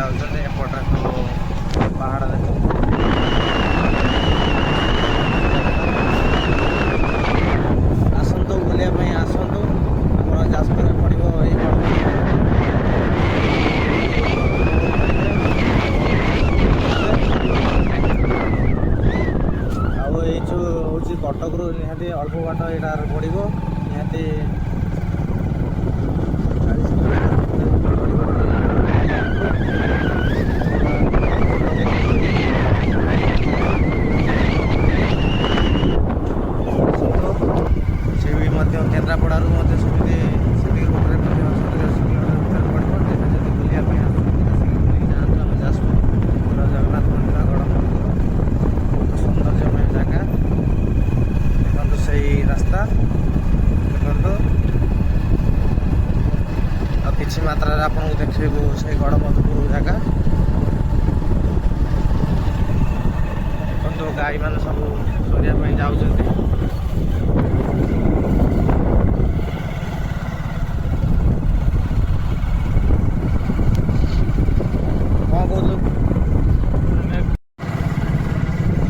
ଯାଉଛନ୍ତି। ଏପଟରେ ସବୁ ପାହାଡ଼ ଦେଖନ୍ତୁ। ଆସନ୍ତୁ ବୁଲିବା ପାଇଁ ଆସନ୍ତୁ। ଆମର ଯାଜପୁରରେ ପଡ଼ିବ ଏଇ ଆଉ ଏଇ ଯେଉଁ ହେଉଛି କଟକରୁ ନିହାତି ଅଳ୍ପ ବାଟ ଏଇଟାରେ ପଡ଼ିବ। ନିହାତି କେନ୍ଦ୍ରାପଡ଼ାରୁ ମଧ୍ୟ ସେମିତି ରୋଡ଼ରେ ମଧ୍ୟ 70-80 କିଲୋମିଟର ଭିତରେ ପଡ଼ିବ। ତେବେ ଯଦି ବୁଲିବା ପାଇଁ ଆସୁଛନ୍ତି ଆସିକି ବୁଲିକି ଯାଆନ୍ତୁ। ଆମେ ଯାଜପୁର ପୁରା ଜଗନ୍ନାଥ ମନ୍ଦିର ଗଡ଼ ମନ୍ଦିର ବହୁତ ସୌନ୍ଦର୍ଯ୍ୟମୟ ଜାଗା। ଦେଖନ୍ତୁ ସେଇ ରାସ୍ତା ଦେଖନ୍ତୁ। ଆଉ କିଛି ମାତ୍ରାରେ ଆପଣଙ୍କୁ ଦେଖେଇବୁ ସେଇ ଗଡ଼ମଧୁପୁର ଜାଗା। ଦେଖନ୍ତୁ ଗାଈମାନେ ସବୁ ଚରିବା ପାଇଁ ଯାଉଛନ୍ତି।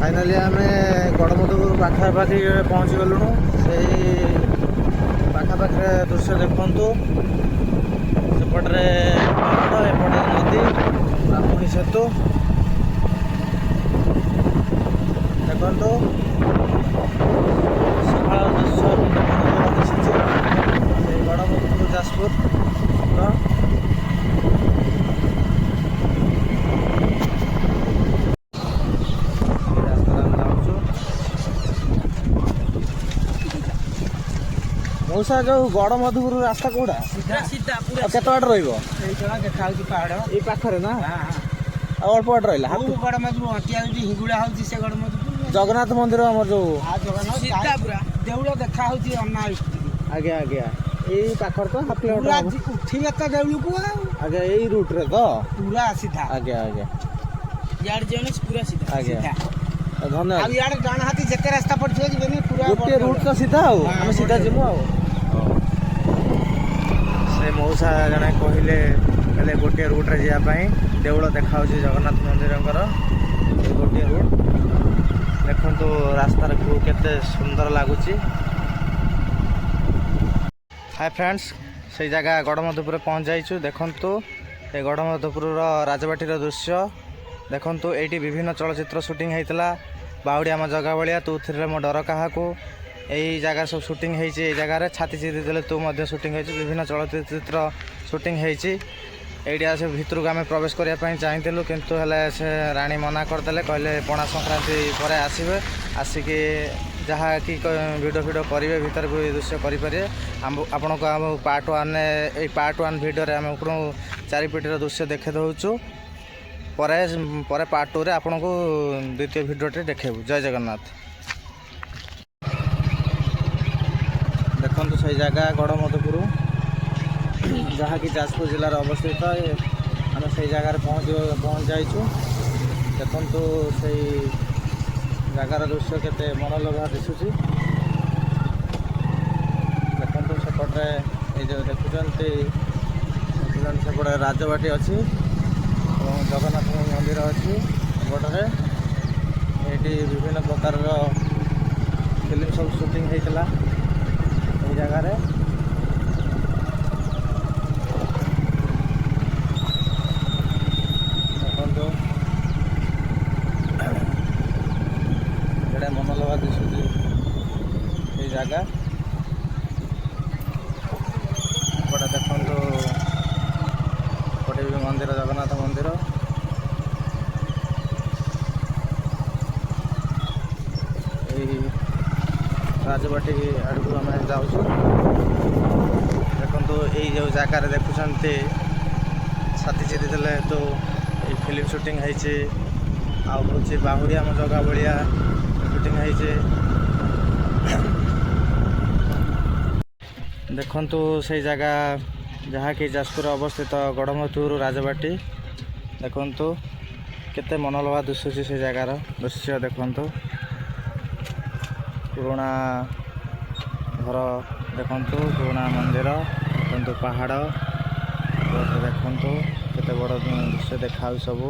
फाइनाली आम गड़मधुपुर पाखापाखि पहुँची गलुणु। से पाखापाखि दृश्य देखु सेपटे पहाड़ एपटे नदी ब्राह्मणी सेतु देखु सकाल दृश्य दिशुचे गड़मधुपुर जाजपुर मौसा जो गड़मधुपुर रास्ता कौटा सीधा पूरा केत बाट रही देखा पहाड़ ये पाखरे ना अल्प बाट रहा गड़मधुपुर हटिया हिंगुड़ा होती से गड़मधुपुर जगन्नाथ मंदिर आम जो सीधा पूरा देउल देखा अन्ना आज्ञा आज्ञा यही पाखर तो हाफ किलोमीटर उठिले तो देउल को आज्ञा यही रूट रे तो पूरा सीधा आज्ञा आज्ञा यार जेने पूरा सीधा आज्ञा धन्यवाद। अब यार डाण हाथी जते रास्ता पड़छे जेने पूरा गोटे रूट तो सीधा हो हम सीधा जिमु आ से मौसा जने कहले कहले गोटे रूट रे जिया पई देउल देखा होची जगन्नाथ मंदिरंकर गोटे रूट देखंतु रास्ता रे केते सुंदर लागुची। हाय फ्रेंड्स से जगह गड़मधुपुर पहुँच जाइछु। देखंतु ए गड़मधुपुर राजबाटी दृश्य देखंतु एटी विभिन्न चलचित्र शूटिंग होता बाउड़िया आम जगह भाया तू थे मो डर क्या यही जगह सब शूटिंग होती जगार छाती चिदी देले तू मध्य शूटिंग होती विभिन्न चलचित्र शूटिंग होती ये आस भितर को आम प्रवेश करने चाहूँ किंतु हेले से राणी मना करदे कहले पणा संक्रांति पर आसवे आसिकी जहाँ कि भिडियो फिडियो करेंगे भीतर को दृश्य करेंगे आपण को आम पार्ट 1 भिडियो आम चारिपिटर दृश्य देखे दूँ पर पार्ट 2 रे आपन को द्वितीय भिडियोटे देखेबू। जय जगन्नाथ। देखंतु सही जगह गड़मधुपुर जहाँ कि जाजपुर जिलार अवस्थित आम से जगार पहुँच जाइछु। देखंतु सही जगार दृश्य केते मनलोभा दिशुची। देखंतु सेपटे जो देखुचंती सेपटे राजबाटी अच्छी जगन्नाथ मंदिर अच्छी बटरे ये विभिन्न प्रकार फिल्म सब शूटिंग होता ये जगार देखो जोड़े मनलोभा दिशुची ये जगह बड़ा देखो पटे भी मंदिर जगन्नाथ मंदिर राजबाटी आड़क आम जाऊँ देखो ये जो जगार देखुंत छाती चिरी देले तो ये फिल्म शूटिंग होती आउे बाहुरी आम जगह भाया शूटिंग होती देखु से जगह जहाँ कि जाजपुर अवस्थित गड़मधुपुर राजबाटी देखु केते मनलोभा दिशुची से जगार दृश्य देखु पुराना घर देखु पुराना मंदिर देखु पहाड़ देखु କେତେ ବଡ଼ ଦୃଶ୍ୟ ଦେଖାଉ ସବୁ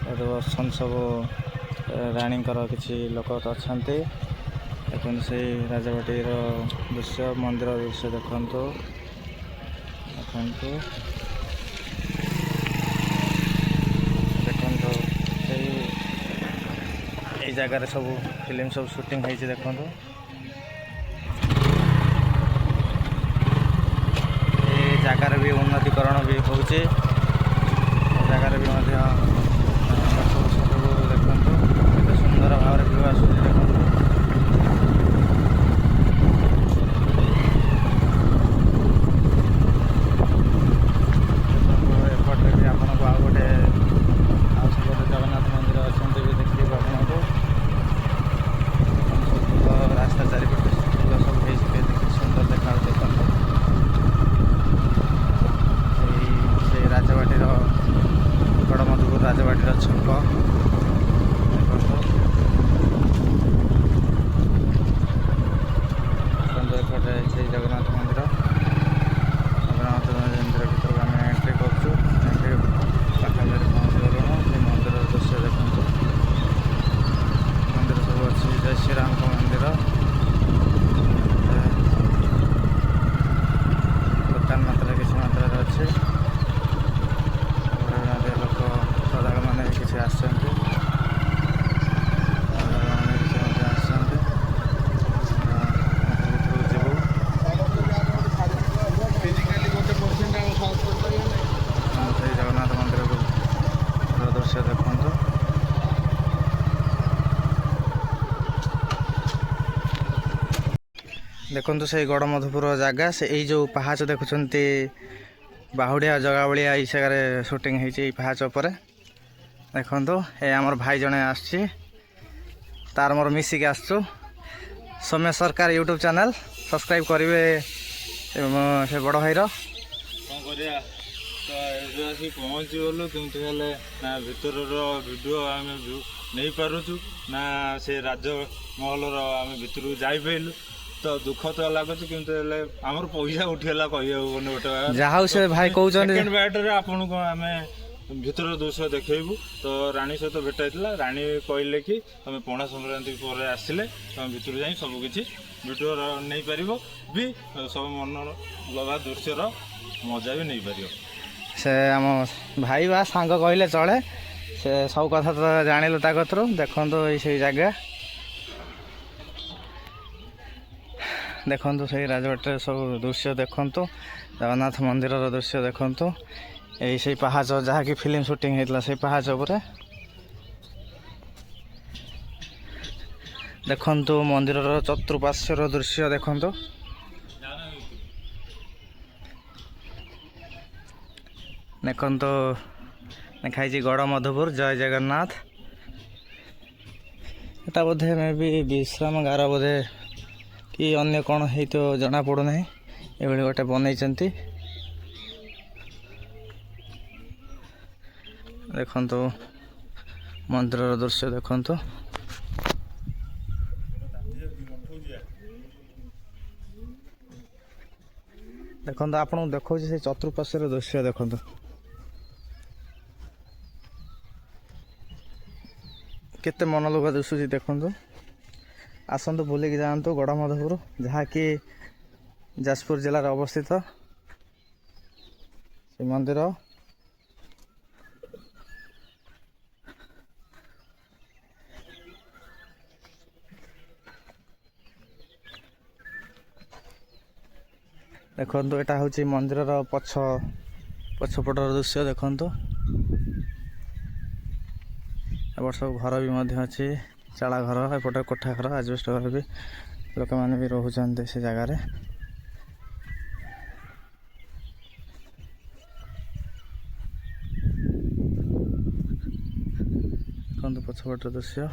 ଏଠି ଅଛନ୍ତି ସବୁ ରାଣୀଙ୍କର କିଛି ଲୋକ ତ ଅଛନ୍ତି। ଦେଖନ୍ତୁ ସେଇ ରାଜବାଟୀର ଦୃଶ୍ୟ ମନ୍ଦିର ଦୃଶ୍ୟ ଦେଖନ୍ତୁ ଦେଖନ୍ତୁ ଦେଖନ୍ତୁ ସେଇ ଏଇ ଜାଗାରେ ସବୁ ଫିଲ୍ମ ସବୁ ସୁଟିଂ ହେଇଛି ଦେଖନ୍ତୁ। ଏଇ ଜାଗାରେ ବି ଉନ୍ନତିକରଣ ବି ହେଉଛି। ଏ ଜାଗାରେ ବି ମଧ୍ୟ ସବୁ ଦେଖନ୍ତୁ କେତେ ସୁନ୍ଦର ଭାବରେ ଭିଉ ଆସୁଛି ଦେଖନ୍ତୁ। ଏପଟରେ ବି ଆପଣଙ୍କୁ ଆଉ ଗୋଟେ ଆଉ ସେପଟେ ଜଗନ୍ନାଥ ମନ୍ଦିର ଅଛନ୍ତି ବି ଦେଖିବେ ଆପଣଙ୍କୁ। ରାସ୍ତା ଚାରିପଟେ ଫୁଲ ସବୁ ହେଇଛି କେତେ ସୁନ୍ଦର ଦେଖାଯାଉଛି ଦେଖନ୍ତୁ। ସେଇ ରାଜବାଟୀର ଗଡ଼ମଧୁପୁର ରାଜବାଟୀର ଛକ ଦେଖନ୍ତୁ। ଏପଟେ ସେଇ ଜଗନ୍ନାଥ ମନ୍ଦିର ଭିତରକୁ ଆମେ ଏଣ୍ଟ୍ରି କରୁଛୁ। ଏଣ୍ଟ୍ରି ପାଖାପାଖି ପହଞ୍ଚିଗଲୁଣୁ। ସେ ମନ୍ଦିରର ଦୃଶ୍ୟ ଦେଖନ୍ତୁ। ମନ୍ଦିର ସବୁ ଅଛି ଜୟ ଶ୍ରୀରାମଙ୍କ ମନ୍ଦିର। ଦୋକାନ ମାତ୍ରାରେ କିଛି ମାତ୍ରାରେ ଅଛି। ଲୋକ ଶ୍ରଦ୍ଧାଳୁମାନେ କିଛି ଆସିଛନ୍ତି। ଶ୍ରଦ୍ଧାଳୁମାନେ କିଛି ମଧ୍ୟ ଆସିଛନ୍ତି। ଭିତରକୁ ଯିବୁ। ସେଇ ଜଗନ୍ନାଥ ମନ୍ଦିରକୁ ଦୃଶ୍ୟ ଦେଖନ୍ତୁ। ଦେଖନ୍ତୁ ସେଇ ଗଡ଼ମଧୁପୁର ଜାଗା ସେ ଏଇ ଯେଉଁ ପାହାଚ ଦେଖୁଛନ୍ତି ବାହୁଡ଼ିଆ ଜଗା ଭଳିଆ ଏଇ ଜାଗାରେ ସୁଟିଂ ହେଇଛି ଏଇ ପାହାଚ ଉପରେ ଦେଖନ୍ତୁ। ଏ ଆମର ଭାଇ ଜଣେ ଆସିଛି ତାର ମୋର ମିଶିକି ଆସିଛୁ। ସୌମ୍ୟ ସରକାର ୟୁଟ୍ୟୁବ୍ ଚ୍ୟାନେଲ୍ ସବସ୍କ୍ରାଇବ୍ କରିବେ ସେ ବଡ଼ ଭାଇର। କ'ଣ କରିବା ତ ଏବେ ଆସିକି ପହଞ୍ଚିଗଲୁ କିନ୍ତୁ ହେଲେ ନା ଭିତରର ଭିଡ଼ିଓ ଆମେ ନେଇପାରୁଛୁ ନା ସେ ରାଜମହଲର ଆମେ ଭିତରକୁ ଯାଇପାରିଲୁ। ତ ଦୁଃଖ ତ ଲାଗୁଛି କିନ୍ତୁ ହେଲେ ଆମର ପଇସା ଉଠିଗଲା କହିହେବନି ଗୋଟେ ଯାହା ହଉ ସେ ଭାଇ କହୁଛନ୍ତି ସେକେଣ୍ଡ ବାଇଟ୍ରେ ଆପଣଙ୍କୁ ଆମେ ଭିତର ଦୃଶ୍ୟ ଦେଖେଇବୁ। ତ ରାଣୀ ସହିତ ଭେଟ ହେଇଥିଲା। ରାଣୀ କହିଲେ କି ତମେ ପଣା ସଂକ୍ରାନ୍ତି ପରେ ଆସିଲେ ତମେ ଭିତରୁ ଯାଇ ସବୁକିଛି ଭିଡ଼ିଓ ନେଇପାରିବ ବି ସବୁ ମନଲୋଭା ଦୃଶ୍ୟର ମଜା ବି ନେଇପାରିବ। ସେ ଆମ ଭାଇ ବା ସାଙ୍ଗ କହିଲେ ଚଳେ। ସେ ସବୁ କଥା ତ ଜାଣିଲୁ ତା କତରୁ। ଦେଖନ୍ତୁ ଏଇ ସେଇ ଜାଗା ଦେଖନ୍ତୁ ସେଇ ରାଜବାଟୀରେ ସବୁ ଦୃଶ୍ୟ ଦେଖନ୍ତୁ। ଜଗନ୍ନାଥ ମନ୍ଦିରର ଦୃଶ୍ୟ ଦେଖନ୍ତୁ। ଏଇ ସେଇ ପାହାଚ ଯାହାକି ଫିଲ୍ମ ସୁଟିଂ ହେଇଥିଲା ସେଇ ପାହାଚ ଉପରେ ଦେଖନ୍ତୁ। ମନ୍ଦିରର ଚତୁଃପାର୍ଶ୍ୱର ଦୃଶ୍ୟ ଦେଖନ୍ତୁ। ଦେଖନ୍ତୁ ଲେଖାହେଇଛି ଗଡ଼ମଧୁପୁର ଜୟ ଜଗନ୍ନାଥ। ଏଟା ବୋଧେ ମେ ବି ବିଶ୍ରାମଗାର ବୋଧେ କି ଅନ୍ୟ କ'ଣ ହେଇଥିବ ଜଣାପଡ଼ୁନାହିଁ। ଏଭଳି ଗୋଟେ ବନେଇଛନ୍ତି ଦେଖନ୍ତୁ। ମନ୍ଦିରର ଦୃଶ୍ୟ ଦେଖନ୍ତୁ। ଦେଖନ୍ତୁ ଆପଣଙ୍କୁ ଦେଖାଉଛି ସେ ଚତୁଃପାର୍ଶ୍ୱର ଦୃଶ୍ୟ ଦେଖନ୍ତୁ। କେତେ ମନଲୋଭା ଦିଶୁଛି ଦେଖନ୍ତୁ। ଆସନ୍ତୁ ବୁଲିକି ଯାଆନ୍ତୁ ଗଡ଼ମଧୁପୁର ଯାହାକି ଯାଜପୁର ଜିଲ୍ଲାରେ ଅବସ୍ଥିତ ସେ ମନ୍ଦିର। ଦେଖନ୍ତୁ ଏଟା ହେଉଛି ମନ୍ଦିରର ପଛପଟର ଦୃଶ୍ୟ ଦେଖନ୍ତୁ। ଏପଟ ସବୁ ଘର ବି ମଧ୍ୟ ଅଛି। ଚାଳ ଘର ଏପଟେ କୋଠା ଘର ଆଜବେଷ୍ଟ ଘର ବି ଲୋକମାନେ ବି ରହୁଛନ୍ତି ସେ ଜାଗାରେ। ଦେଖନ୍ତୁ ପଛପଟର ଦୃଶ୍ୟ।